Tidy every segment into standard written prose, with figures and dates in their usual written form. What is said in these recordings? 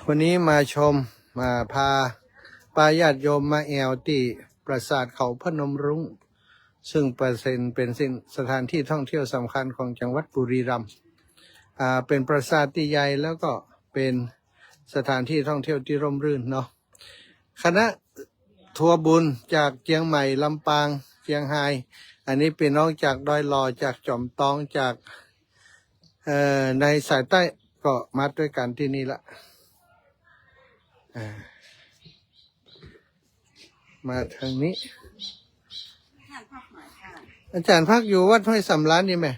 วันนี้มาชมมาพาญาติโยมมาแอวที่ปราสาทเขาพนมรุ้งซึ่งเป็นสถานที่ท่องเที่ยวสำคัญของจังหวัดบุรีรัมย์เป็นปราสาทที่ใหญ่แล้วก็เป็นสถานที่ท่องเที่ยวที่ร่มรื่นเนาะคณะทัวร์บุญจากเชียงใหม่ลำปางเชียงรายอันนี้เป็นน้องจากดอยหล่อจากจอมตองจากในสายใต้ก็มาด้วยกันที่นี่ละมาทางนี้อาจารย์พักอยู่วัดห้วยสำรานนี่ไหม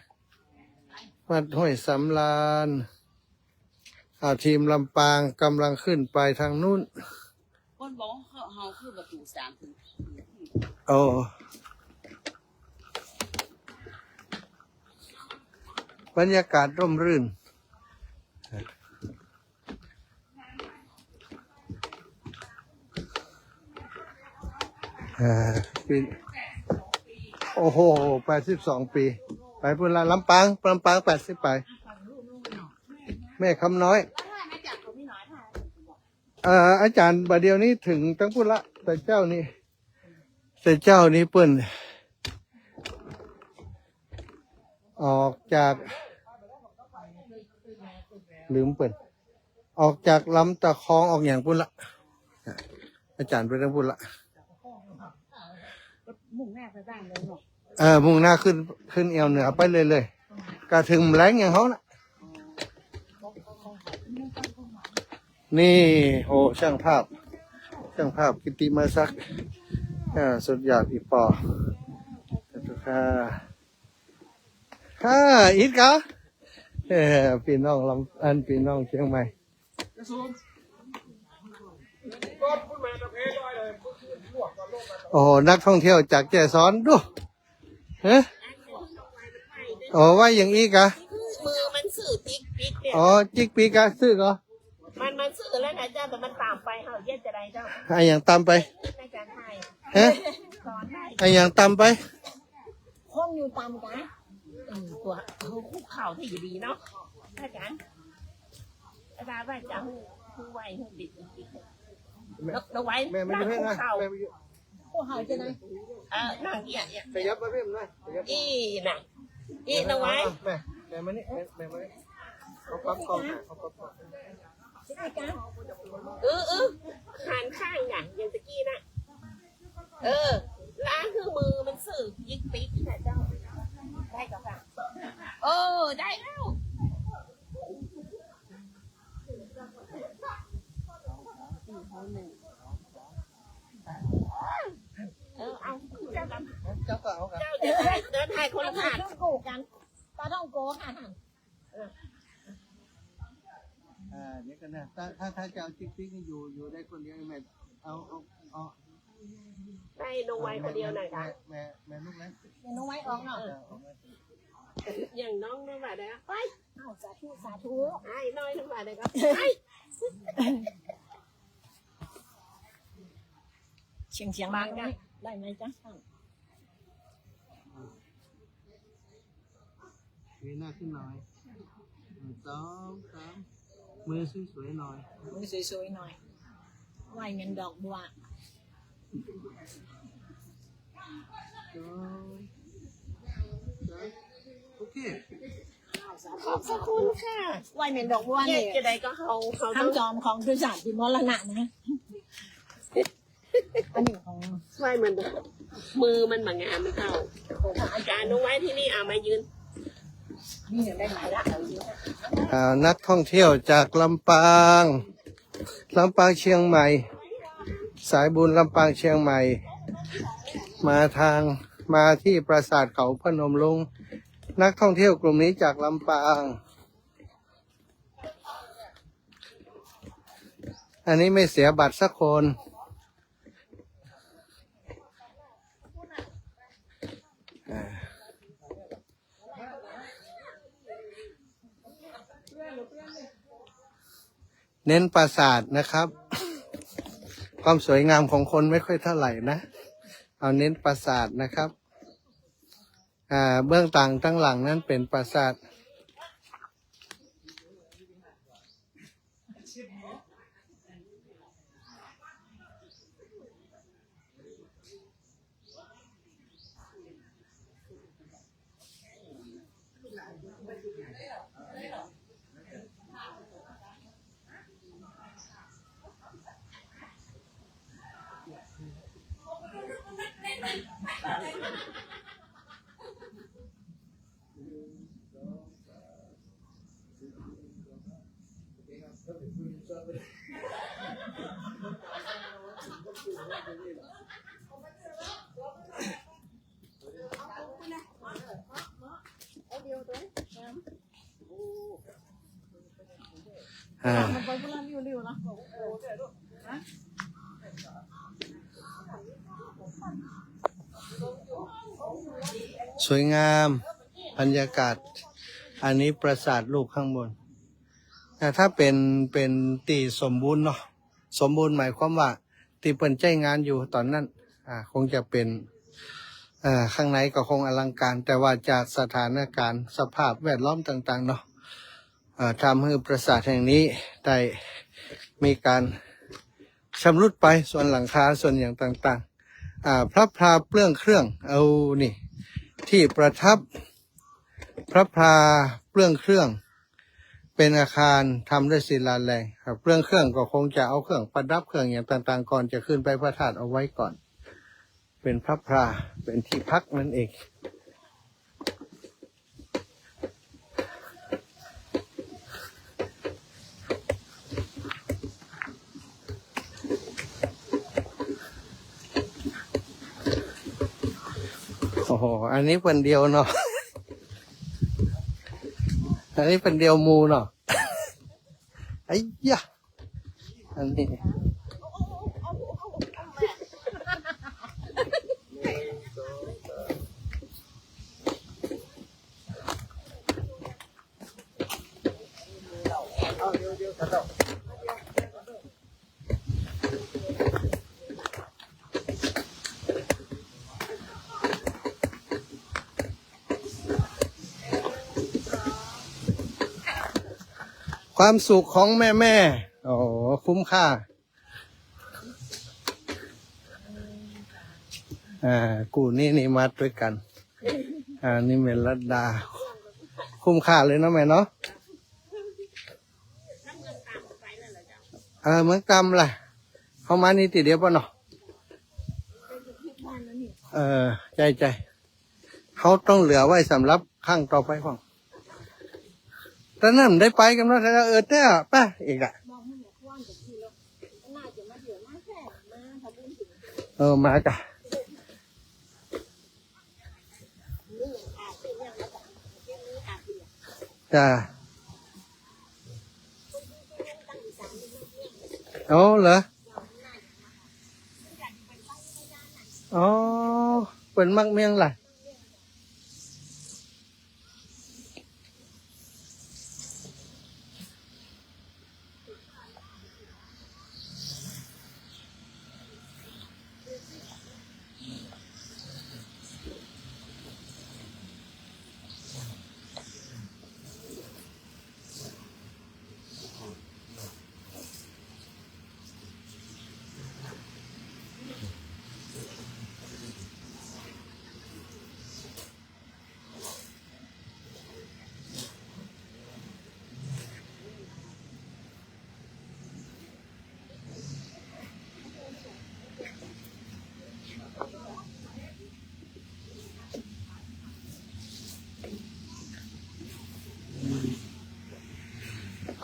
วัดห้วยสำรานทีมลำปางกำลังขึ้นไปทางนู้นคนบอกเขาคือประตู3ถึงโอ้บรรยากาศร่มรื่นปีโอ้โห82 ปีไปพุ่นละลำปาง80ไปแม่คำน้อยอาจารย์บัดเดียวนี้ถึงตั้งพุ่นละแต่เจ้านี่เปิ้นออกจากลืมเปิ้นออกจากลำตะคองออกอย่างพุ่นละอาจารย์ไปตั้งพุ่นละมุ่งหน้าไปบ้านเลยเนาะมุ่งหน้าขึ้นเอวเหนือไปเลยก็ถึงแหลงอย่างเขาน่ะนี่โหช่างภาพกิติมาศักดิ์สุดยอดอีปอค่ะอีกะพี่น้องพี่น้องเชียงใหม่โอ้นักท่องเที่ยวจากแก่ซ้อนดูฮะโอ้ว่าอย่างอีกะมือมันสื่อจิกปิกเนี่ยอ๋อจิกปีกะซื้อเหรอมันสื่อแล้วนะเจ้าแต่มันตามไปเฮาเย็ดจะได้เจ้าไอ้อย่างตามไปในการถ่ายฮะไอ้อย่างตามไปคนอยู่ตามกันตัวเขาคุกเข่าที่ดีเนาะอาจารย์อาจารย์ว่าจะหูไวหูดิดเราไว้นั่งคุกเข่าคุกเข่าจะไหนนั่งเนี่ยขยับมาเพิ่มหน่อยน่ะเราไว้แม่มานี่แม่มานี่เขาปั๊บกล้องเขาปั๊บกล้องหันข้างอย่างตะกี้นะล้างคือมือมันสื่อยิกปิ๊กนะเจ้าได้กับค่ะได้แล้วเอาเจ้ากันเจ้าก็เอากันเจ้าเดินถ่ายคนละผ่านต้องโกกันปลาต้องโกค่ะเดี๋ยวกันนะถ้าจะเอาจิ๊กปิ๊กอยู่ได้คนเดียวแม่เอาได้น้องไว้คนเดียวหน่อยค่ะแม่ลูกนะน้องไว้ออกหน่อยอย่างน้องว่าได้ไปสาธุไอ้น้อยน้องว่าได้ครับไปเชียงบางกันได้ไหมจ๊ะมีหน้าขึ้นหน่อย2 3มือสวยๆหน่อยไหวเงินดอกบัวโอเคขอบคุณค่ะไหวเงินดอกบัวเนี่ยจะได้ก็เขาทำจอมของบริษัทที่มรณะนะอันนี้ของไหวมันมือมันบางงานมันเข้าอาจารย์น้องไว้ที่นี่มายืนนี่ได้หลายละนักท่องเที่ยวจากลำปางเชียงใหม่สายบุญลำปางเชียงใหม่มาที่ปราสาทเขาพนมรุ้งนักท่องเที่ยวกลุ่มนี้จากลำปางอันนี้ไม่เสียบัตรสักคนเน้นปราสาทนะครับ ความสวยงามของคนไม่ค่อยเท่าไหร่นะเอาเน้นปราสาทนะครับเบื้องต่างตั้งหลังนั้นเป็นปราสาท มันไปพุ่งเร็วๆนะ สวยงามบรรยากาศ อันนี้ปราสาทลูกข้างบน แต่ถ้าเป็นตีสมบูรณ์เนาะสมบูรณ์หมายความว่าตีเปิ่นใจงานอยู่ตอนนั้นคงจะเป็นข้างในก็คงอลังการ แต่ว่าจากสถานการณ์สภาพแวดล้อมต่างๆเนาะทำให้ปราสาทแห่งนี้ได้มีการชำรุดไปส่วนหลังคาส่วนอย่างต่างๆพระพลาเปลื้องเครื่องเอานี่ที่ประทับพระพลาเปลื้องเครื่องเป็นอาคารทำด้วยศิลาแรงเปลื้องเครื่องก็คงจะเอาเครื่องประดับเครื่องอย่างต่างๆก่อนจะขึ้นไปพระธาตุเอาไว้ก่อนเป็นพระพลาเป็นที่พักนั่นเองโอ้โหอันนี้เป็นเดียวเนาะ อันนี้เป็นเดียวมูเนาะ ไอ้ยะอันนี้ความสุขของแม่โอ้คุ้มค่ากูนี่มาด้วยกันนี่เมลัดดาคุ้มค่าเลยเนาะแม่เนาะเมืองกำล่ะเข้ามานี่ติเดียวป่ะเนาะใจเขาต้องเหลือไว้สำหรับข้างต่อไปพ่องตอนนั้นได้ไปกันแล้วแต่ป่ะอีกมาจ้ะจ้ะอ๋อเหรออ๋อเป็นมักเมียงล่ะ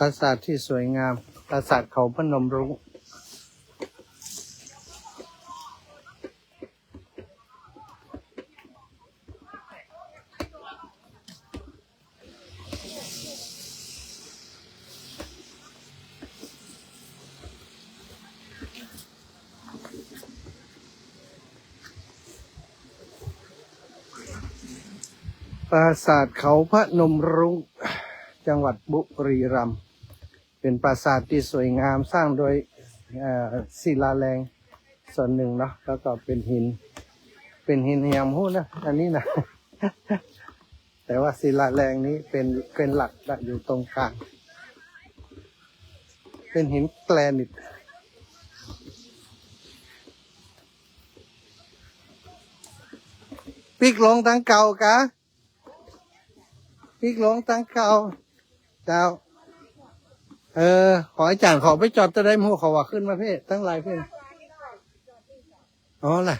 ปราสาทที่สวยงามปราสาทเขาพนมรุ้งปราสาทเขาพนมรุ้งจังหวัดบุรีรัมย์เป็นปราสาทที่สวยงามสร้างโดยศิลาแรงส่วนหนึ่งเนาะแล้วก็เป็นหินเหี่ยมหูนะอันนี้นะ แต่ว่าศิลาแรงนี้เป็นหลักอยู่ตรงกลางเป็นหินแกรนิตปิกหลงตั้งเก่ากะปิกหลงตั้งเก่าเจ้าขออาจารย์ขอไปจอดจะได้หมู่เขาว่าขึ้นมาเพ่ตั้งหลายเพ่อ๋อล่ะ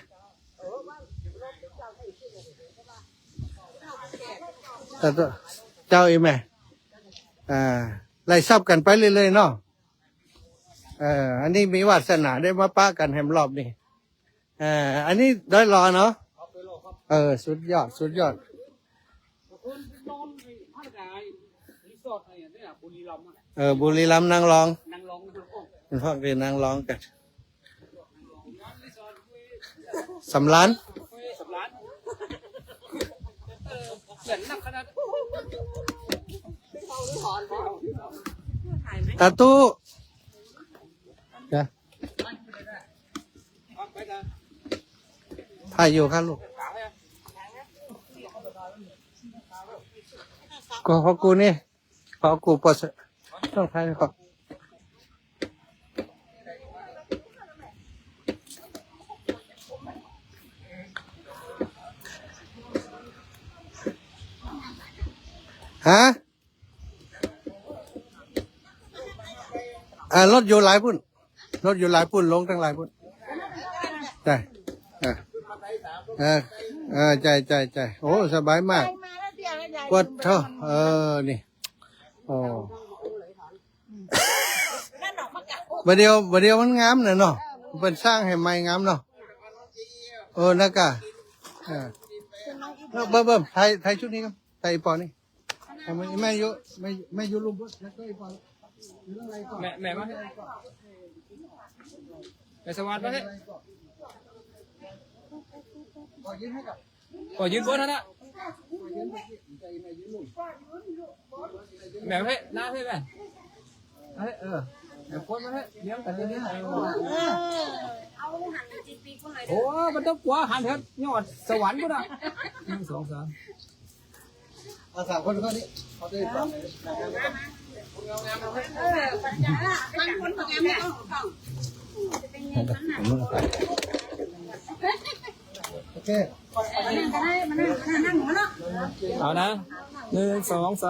แต่เจ้าอีแม่ไล่ซับกันไปเรื่อยๆเนาะ อันนี้มีวาสนาได้มาป้ากันแฮมรอบนี่อันนี้ได้รอเนาะสุดยอดสุดยอด คนนอนไอ้ภาคใต้รีสอร์ทอะไรเนี่ยบุรีรัมย์บุรีรัมย์นางรอง นางรองนะครับผม เป็นพวกเรียนนางรองกันสำลัน สำลักเขียนหนักขนาด ตาตู้จ้ะ ไปกัน ถ่ายอยู่ครับลูกก็ขอกูนี่ขอกูปอสต้องถ่ายขอฮะรถอยู่หลายพุ่นรถอยู่หลายพุ่นลงตั้งหลายพุ่นใช่ใจโอ้สบายมากกดเท่านี่โอ้บัดเดียวมันงามเนาะเป็นสร้างให้ไม้งามเนาะนักกะเบิ่มไทยชุดนี้ครับไทยปอนี่แม่ยุลุมพุทธแล้วก็อีปอแม่มาแม่สวัสดิ์มาให้ก่อยืนบนนะแม่ให้หน้าให้แม่แม่คนมาให้เลี้ยงแต่เลี้ยงโอ้มันต้องกลัวหันเถอะยอดสวรรค์ก็ได้1 2 33คนก็นี่เขาได้ปรับโอเคเอานะ1 2 3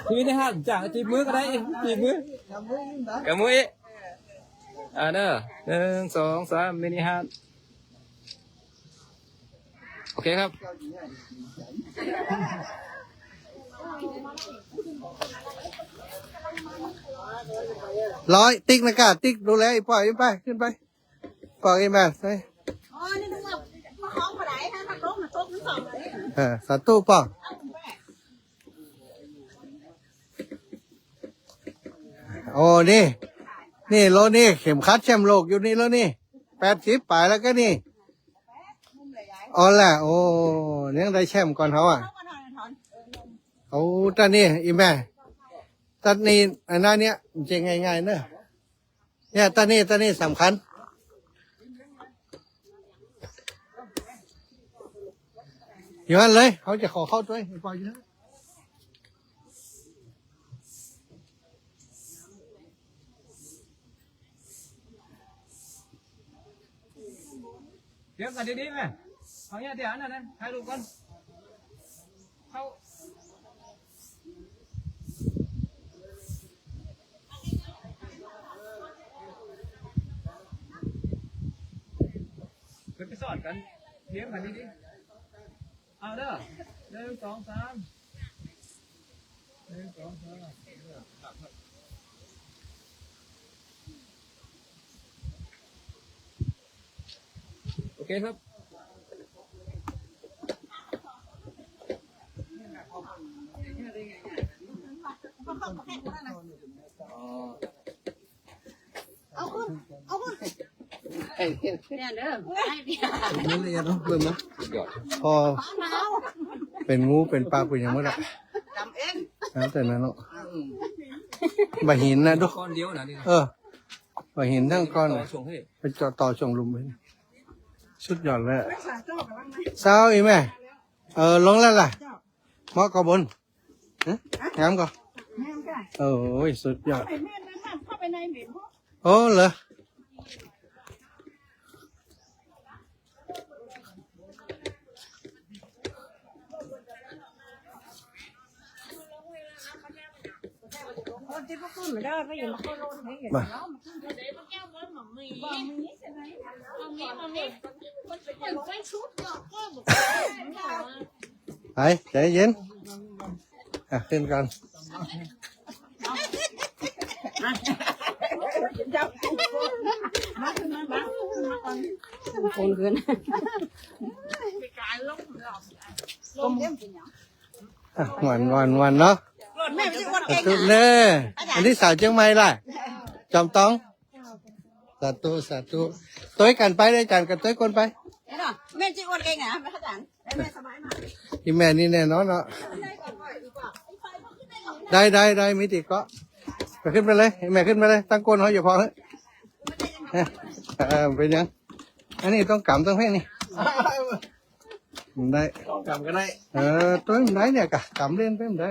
ชีวิตในห้างจากจีบมือก็ได้จีบมือกับมือเนอะ1 2 3มินิฮาร์ดโอเคครับร้อยติ๊กนะกะติ๊กดูแลไอ้ปล่อยไปขึ้นไปปล่อยไอ้แม่ไปสาตู้ป่ะโอ้นี่โลนี่เข็มขัดแชมป์โลกอยู่นี่แล้วนี่80 ไปแล้วก็นี่อ๋อแหละโอ้เนี่ยได้แชมป์ก่อนเขาเอาตอนนี้อีแม่ตอนนี้อันนั้นเนี่ยจริงง่ายๆเนอะเนี่ยตอนนี้สำคัญอยู่นั่นเลยเขาจะขอเข้าด้วยปล่อยอยู่นะเดี๋ยวกันดีๆแม่เอาเนี่ยเดี๋ยวนั่นถ่ายรูปก่อนเข้าไปสอนกันเลี้ยงกันดีๆเอาเด้อ1 2 3 1 2 3โอเคครับนี่เลยเนาะเบิ่มนะพอเป็นงูเป็นปลาเป็นอย่างเมื่อไหร่แล้วแต่นั้นเนาะบะหินนะดู ก้อนเดียวนะนี่ บะหินทั้งก้อน ส่งให้ ไปจอดต่อช่วงลุมไปสุดยอดเลยเศร้าอีแม่ลงแล้วล่ะมอกบนงามก็โอ้ยสุดยอดโอ้เหรอมา ไปใจเย็นขึ้นก่อน คนเกิน วันเนาะ แม่ไม่ใช่คนเก่ง ตุเน่อันนี้สาวเชียงใหม่ล่ะจอมต้องสาธุต้อยกันไปได้จานกันต้อยคนไป แม่ใช่คนเก่งอ่ะแม่ขยันแม่สบายมาก ที่แม่นี่แน่นอนเนาะได้มิติก็ไปขึ้นไปเลยแม่ขึ้นไปเลยตั้งก้นเขาอย่าพอเลยเป็นยังอันนี้ต้องกำต้องให้นี่ได้กำก็ได้ตัวมันได้เนี่ยกำเล่นไปมันได้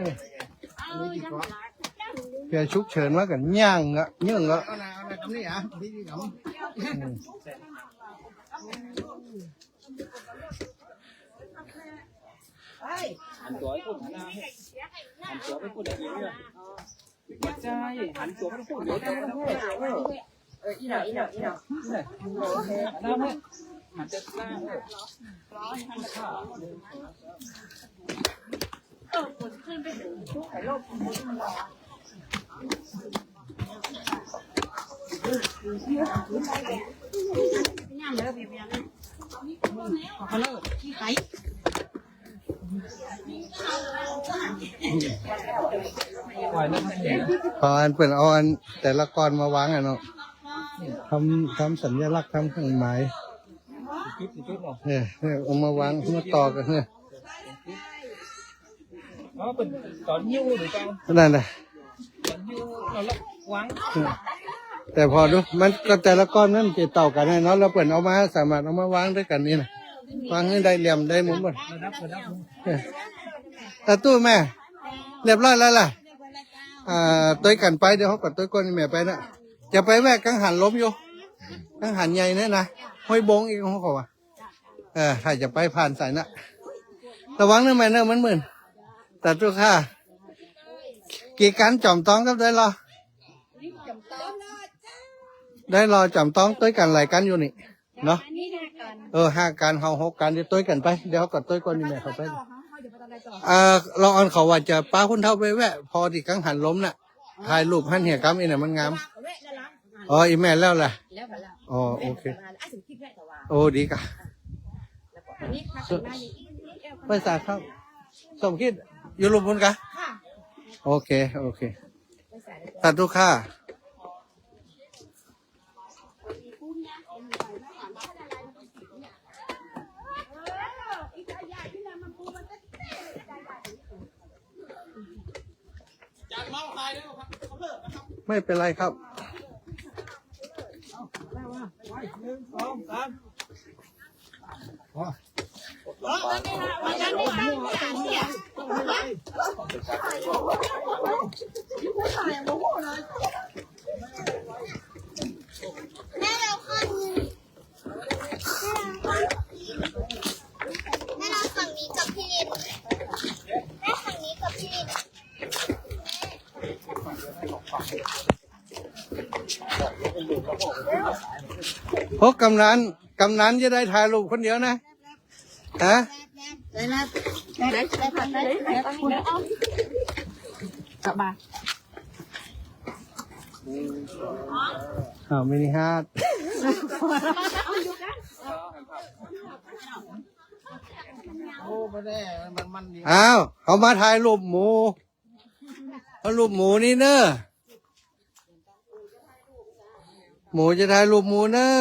เพื่อชุกเฉินมากันย่างอ่ะยื่งอ่ะนี่อ่ะนี่กำ หันตัวไปพูดนะหันตัวไปพูดอะไรเงี้ยหัวใจหันตัวไปพูดเดี๋ยวจะไม่ต้องพูดอีหน่อยน้ำเนี่ยหันจะหน้าพออันเปิดเอาอันแต่ละก้อนมาวางอ่ะเนาะทำสัญลักษณ์ทำเครื่องหมายเนี่ยเอามาวางมาต่อกันเนี่ย nóเป็นตอนยิ้วหรือเปล่า นั่นแหละ ตอนยิ้วเราละวาง แต่พอดูมันก็แต่ละก้อนนั้นจะเต่ากันเนาะเราเปิดเอามาสามารถเอามาวางด้วยกันนี่นะวางให้ได้เหลี่ยมได้มุมหมดแต่ตู้แม่เรียบร้อยแล้วล่ะตัวกันไปเดี๋ยวเขากดตัวก้นแม่ไปนะจะไปแวะกังหันล้มอยู่กังหันใหญ่เนี่ยนะห้อยบงอีกเขาบอกว่าถ้าจะไปผ่านสายนะระวังนะแม่เนอะมันมึนแต่ตู้ค่ะกี่การจอมต้องก็ได้รอจอมต้องตัวกันหลายกันอยู่นี่เนาะ5 การเขา6 การเดี๋ยวตัวกันไปเดี๋ยวกดตัวก้นนี่แม่เขาไปเราอันเขาว่าจะป้าคุณเท่าไปแวะพอที่กังหันล้มน่ะถ่ายรูปหันเหี่ยกำอีน่ะมันงามอ๋ออีแม่แล้วล่ะอ๋อโอเคโอ้ดีกะภาษาครับสมคิดอยู่รวมพลกะโอเคตัดทุกค่าไม่เป็นไรครับแม่เราคนแม่เราฝั่งนี้กับพี่ลินแม่ฝั่งนี้กับพี่ลิน พวกกำนันจะได้ถ่ายรูปคนเดียวนะฮะมินิฮาร์ดอ้าวเขามาถ่ายรูปหมูรูปหมูนี่เนอะหมูจะถ่ายรูปหมูเนอะ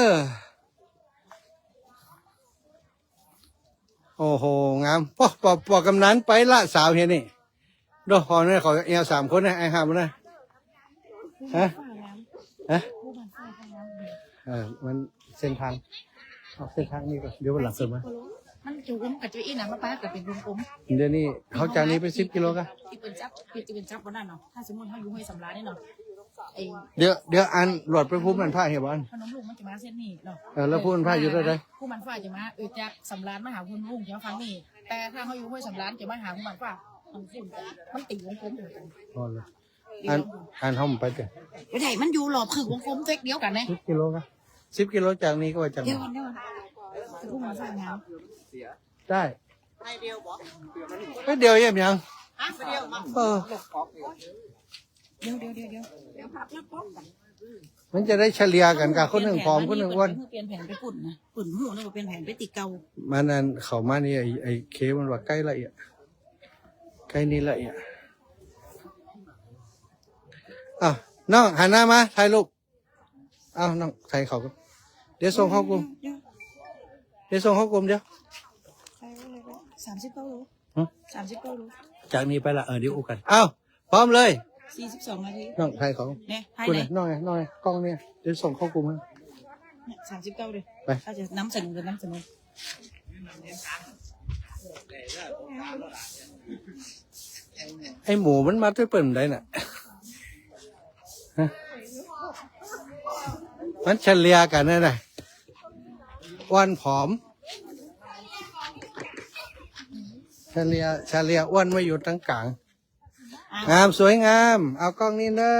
โอ้โหงามปอกำนันไปละสาวเฮียนี่ดูพอเนี่ยขอเอว3 คนนะไอ้ห้ามนะฮะมันเส้นทางนี่ก็เดี๋ยววันหลังเสริมมามันจูงกับจะอีน่ะมาป้ากับเป็นกลม เดี๋ยวนี้เขาจากนี้ไป10 กิโลกัน ที่เป็นจับวันนั้นเนาะถ้าสมมติเขาอยู่ให้สำราญนี่เนาะเดี๋ยวอันหลอดไปพูดมันผ้าเหี่ยวอัน พนมลุงมันจะมาเส้นนี้เนาะแล้วพูดมันผ้าอยู่ได้ไหมผู้มันฝ้าจะมาจากสำราญมาหาคุณลุงจะมาฟังนี่แต่ถ้าเขาอยู่ห้วยสำราญจะมาหาผู้มันฝ้ามันติดวงกลมพอเลยอันห้องไปเถอะไม่ได้มันอยู่หลบคือวงกลมเจ๊กเดียวกันเลย10 กิโลกัน10 กิโลจากนี้ก็ว่าจากเดี๋ยวผู้มันฝ้างามได้ ให้เดียวเยี่ยมยังเออ เดี๋ยว มันจะได้เฉลี่ยกันกับคนหนึ่งผอมคนหนึ่งอ้วน เปลี่ยนแผนไปปุ่นนะปุ่นหูนึกว่าเป็นแผนไปติดเกา มันนั่นเขามานี่ไอ้เคมันว่าใกล้ละเอียดใกล้นี้ละเอียดอ้าวน้องหันหน้ามาถ่ายรูปอ้าวน้องถ่ายเขาก็เดี๋ยวส่งเข้ากลุ่มเดี๋ยวส่งเข้ากลุ่มเดี๋ยว 39 โล หึ 39 โล จากนี้ไปละเดี๋ยวอู้กันอ้าวพร้อมเลย 42 นาที น้องถ่ายเขา เนี่ยภาย คุณ ใน น้องกล้องเนี่ยเดี๋ยวส่งเข้ากลุ่มให้ 39เลย ไป ถ้าจะน้ำเสนอน้ำเสนอ ไอ้หมูมันมาด้วยเปิ่นได้น่ะฮะมันเฉลี่ยกันนะน่ะอ้วนผอมเฉลี่ยอ้วนไม่อยู่ตั้งกลางงามสวยงามเอากล้องนี้เนอะ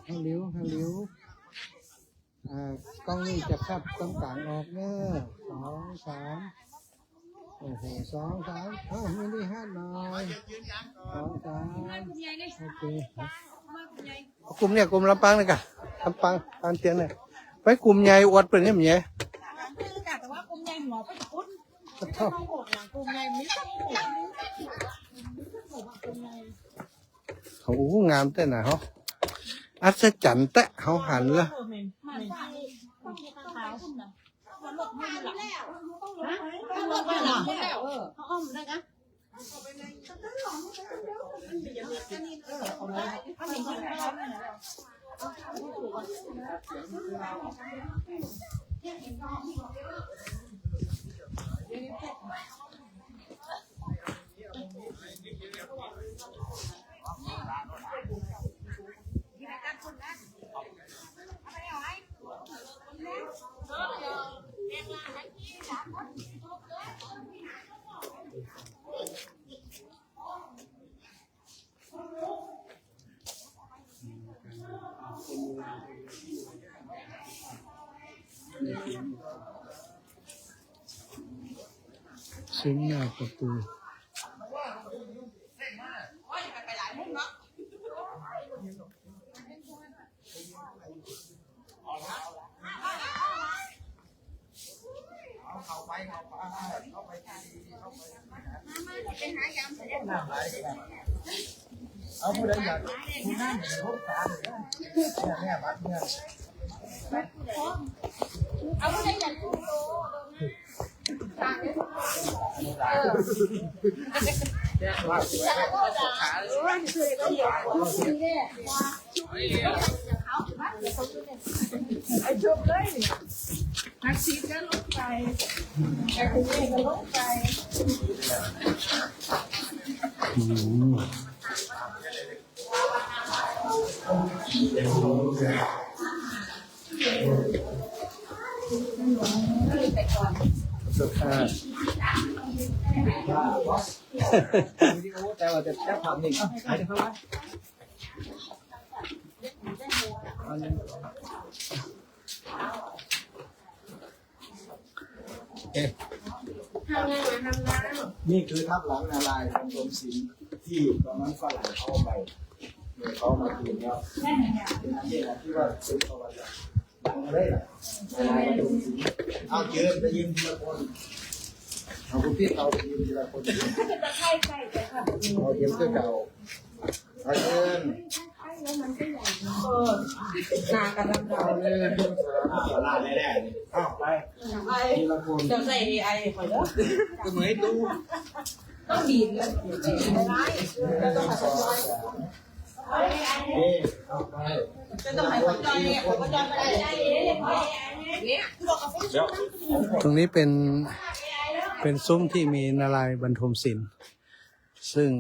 ฮัลโหลกล้องนี้จะคับตั้งกลางออกเนอะ2 3โอ้โห2 3มินิฮาร์ดหน่อย2 3โอเคกลุ่มเนี่ยกลุ่มลำปางเลยกะลำปางปานเตียนเนี่ยไปกลุ่มใหญ่อวดเป็นเนี่ยมั้ย แต่ว่ากลุ่มใหญ่หัวไปปุ่น เท่า โหดอย่างกลุ่มใหญ่ไม่ต้องโหด เขาอู้งามแต่น่ะเขาอัศจรรย์แต่เขาหันละ ซึ้งหน้าประตูเอาผู้ใดอยากผู้นั่งพบตาเลยเนี่ยแม่บัดเนี่ย เอาไม่ได้อยากดูโล สุดท้าย วิดีโอแต่ว่าจะแค่ผ่านหนึ่งหายไปเข้าไว้ นี่คือทับหลังนารายณ์ของกรมศิลป์ที่ตอนนั้นฝรั่งเขาเอาไปเขามาคืนแล้วนี่แหละที่ว่าเป็นประวัติดังเลยล่ะนารายณ์กรมศิลป์เอาเชิญไปยืมทีละคนเอาคุณพี่เอาไปยืมทีละคนเอาเยี่ยมก็เก่าเอาเชิญเอาเลยลาแน่ๆเอาไปทีละคน จะใส่ AI คอยเด้อ ก็เหมือนตู้ ต้องดีดเลย นี่เอาไป จะต้องให้คนจอยเนี่ยคนจอยไม่ได้เนี่ย ตรงนี้เป็นซุ้มที่มีนารายณ์บรรทมศิลป์ซึ่ง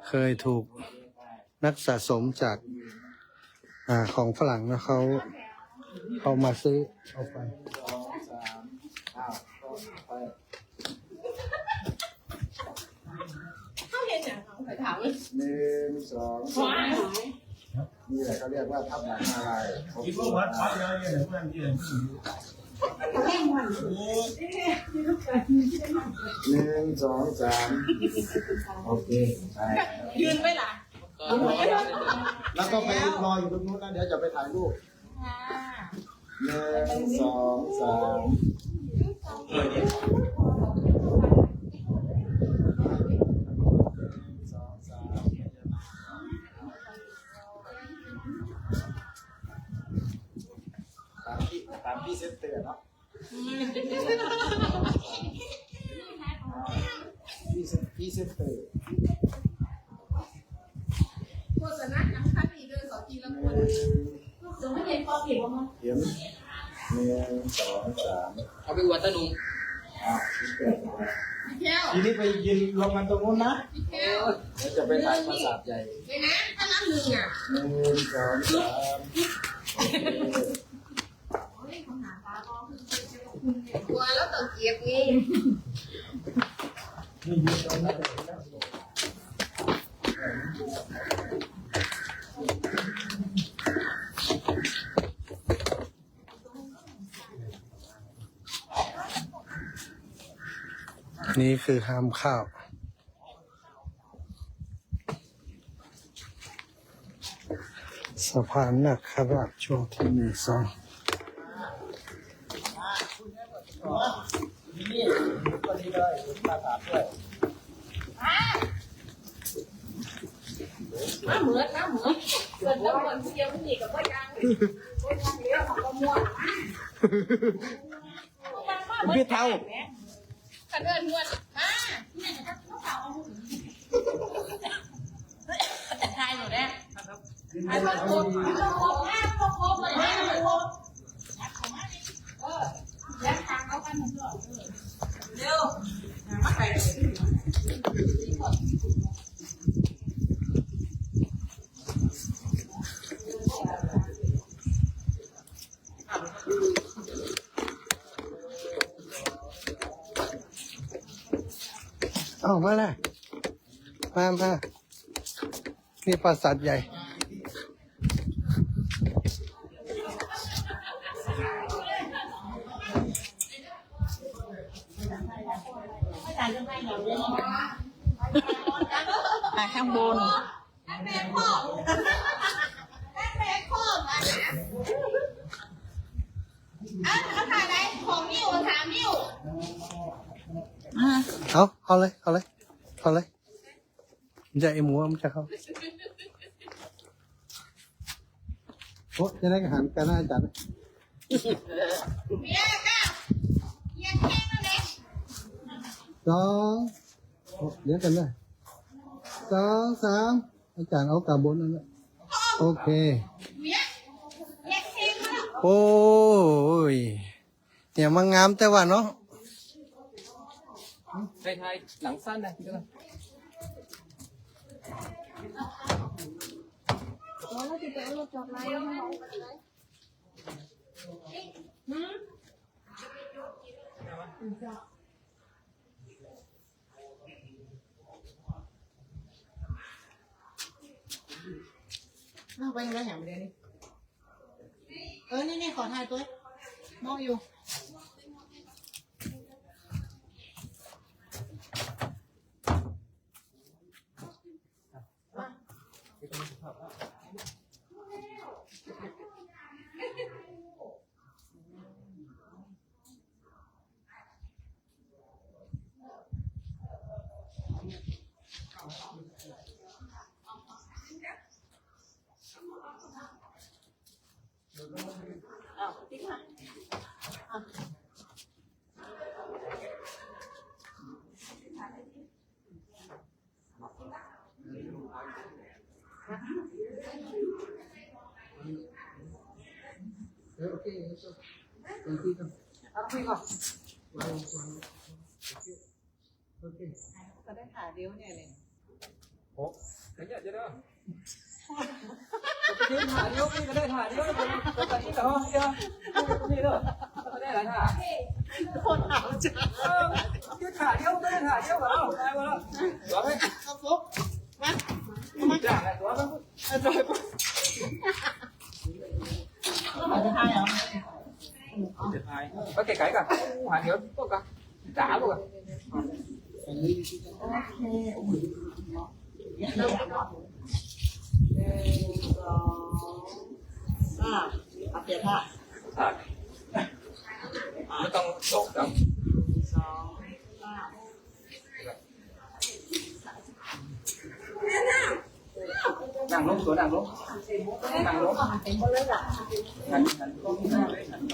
เคยถูกนักสะสมจากของฝรั่งนะเขามาซื้อเอาไป 1 2 3 นี่แหละเขาเรียกว่าทับหลังนารายณ์ คิดว่าวัดพระเยอะๆเนี่ยเพื่อนที่เห็น 1 2 3โอเคใช่ ยืนไปล่ะ แล้วก็ไปรออยู่ตรงนู้นนะเดี๋ยวจะไปถ่ายรูป 1 2 3ตามพี่เซตเตือนเนาะพี่เซตเตือน โฆษณาหนังคันอีกเดือนสองทีละคนจะไม่เห็นปอเก็บออกมา เข็ม1 2 3 เอาไปอวดตะนุง ทีนี้ไปยืนลงกันตรงนู้นนะเดี๋ยวจะไปถ่ายปราสาทใหญ่ ไปนะถ้าน้ำหนึ่งอ่ะ 1 2 3 กลัวแล้วต้องเก็บนี่ นี่คือห้ามข้าว สะพานนักขราชช่วงที่1 2 นี่ก็ดีเลยปราสาทด้วย น้ำเหมือนเกิดน้ำเหมือนเดียวนี่กับว่ายังเลี้ยวของกระมวล พี่เท่า กันเดินเงินมาทายอยู่แล้วไอ้พวกโคตรพวกโคตรเลยนะพวกยัดทางเขากันหมดเลยเร็วมาไป เอามาเลยมานี่ปราสาทใหญ่ ข้างบน เอาเลยมันจะไอหมูมันจะเข้าโอ้จะได้อาหารกันน่าจัด2โอ้เดี๋ยวกันเลย2 3อาจารย์เอากาบนนั่นแหละโอเคโอ้ยเนี่ยมันงามแต่ว่าเนาะ ไทยหนังสั้นนะพี่ก็ เอาไปแล้วแหมเดี๋ยวนี้นี่ขอทายตัวมองอยู่ก็ได้ขาเดียวเนี่ยเลย โอ้ยเดี๋ยวจะเด้อจะยืนถ่ายเดียวพี่ก็ได้ถ่ายเดียวจะตัดที่เหรอเดียวนี่เด้อก็ได้หลายถ่ายคนถามจ้ะยืนถ่ายเดียวไม่ได้ถ่ายเดียวกับเราได้ป่ะตัวไหมครับฟุ๊กมาจ้ะตัวไหม cái cả hoàn hiếu có cả trả luôn nóต้องตกแล้วนั่งลงตัวนั่งลงนั่งลงนั่งลงนั่ง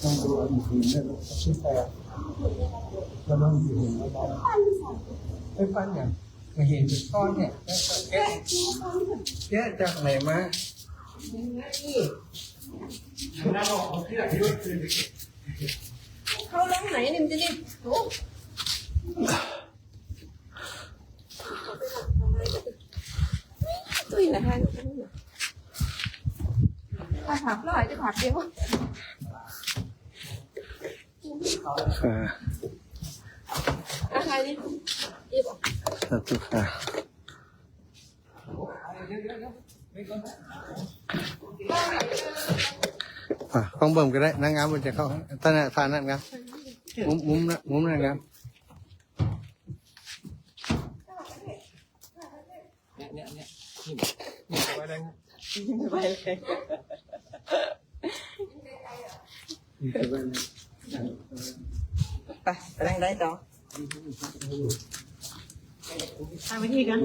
ต้องดูอันอื่นได้หรอกชื่อแต่แล้วมันอยู่แล้วบ้างไอ้ปั้นอย่างมาเห็นเป็นก้อนเนี่ยแกะจากไหนมาเขาล้างไหนนี่มันจะได้โอ้ตุ้ยนะฮะถ้าผักร้อยจะผักเดียว ค่ะ อะไรนี่อีบอก สาธุค่ะของเบิ่มก็ได้นางงามมันจะเข้าตอนนั้นทานนั่นครับมุมนั่นครับ ไปนั่งได้ต่อทำวิธีกัน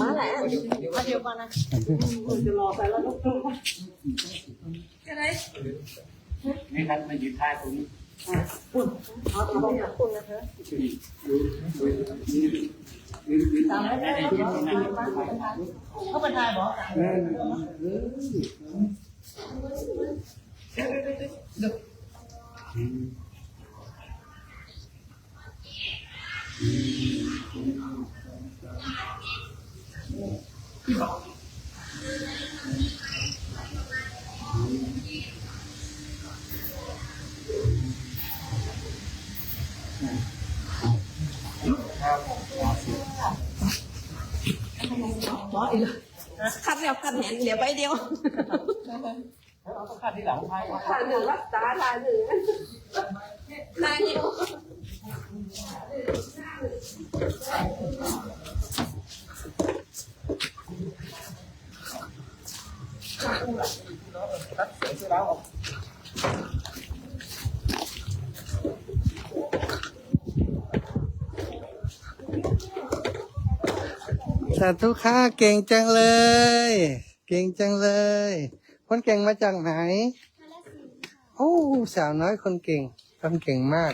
มาแหละมาเดียวกันนะจะรอไปแล้วลูกจะได้ นี่ครับมายืนท่าตรงนี้ เอาตรงนี้คุณนะเธอตามได้เขาเป็นทายบอกบอกอีกเลยคัดแล้วคัดเห็นเดี๋ยวไปเดียว เราต้องขัดที่หลังท้าย ถ่ายหนึ่งรับตาถ่ายหนึ่งถ่ายเดียว ตัดเสียงเราออก สาธุค่ะเก่งจังเลย เก่งจังเลย คนเก่งมาจากไหนโอ้สาวน้อยคนเก่งทำเก่งมาก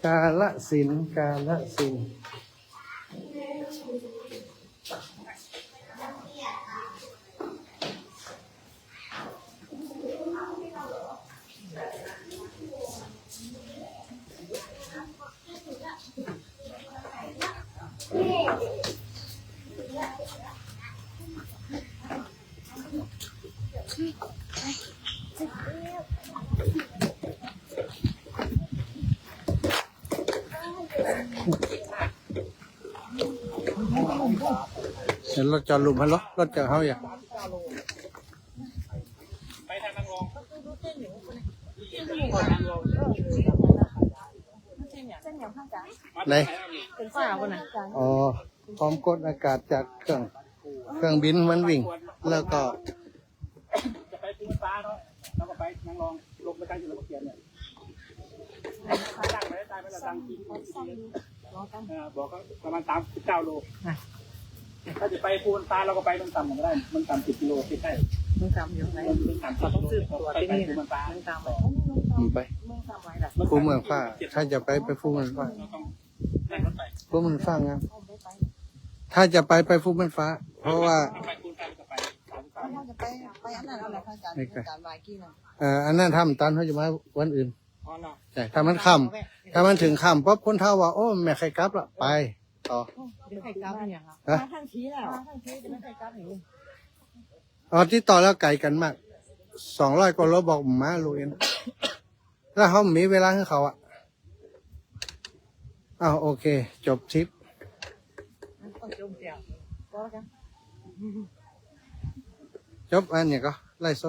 กาลสินธุ์กาลสินธุ์ เห็นรถจอดหลุมฮัลโหลรถจอดเฮาอย่า ไปทางนางรอง ไหน เป็นฝ้าคนน่ะ อ๋อพร้อมกดอากาศจากเครื่องบินมันวิ่ง แล้วก็ จะไปภูฟ้าเนาะแล้วก็ไปนางรองลงไปทางจุฬาภรณ์เนี่ยตั้งไว้ได้ไม่ละตังจริงบอกเขาประมาณ39 โลถ้าจะไปภูฟ้าเราก็ไปมันต่ำก็ได้มันต่ำ10 กิโลใกล้ๆ มึงทำอยู่ไหน มันต่ำ10 กิโลตัวที่นี่ภูฟ้า มึงทำไป ไปภูเมืองฟ้า ถ้าจะไปภูเมืองฟ้า เราต้องนั่งรถไป ภูเมืองฟ้างามถ้าจะไปภูเมืองฟ้า เพราะว่า ไปภูฟ้าก็ไป เราจะไปอันนั้นเอาแหละพระอาจารย์การวายกี้น่ะ อันนั้นทำตอนเขาจะมาวันอื่น อ๋อเนาะ แต่ถ้ามันค่ำถ้ามันถึงค่ำปั๊บคนเท่าว่าโอ้แม่ใครกลับละไปต่อ เดี๋ยวใครกลับอย่างครับ ฮะ มาทางทีแล้วมาทางทีจะไม่ใครกลับหนู อ๋อที่ต่อแล้วไกลกันมาก200 กว่าโลบอกมาลูเอ็นแล้วเขามีเวลาให้เขาอ่ะอ้าวโอเค จบทริป ต้องจมเสียวก็กัน จบอันเนี้ยก็ไล่สด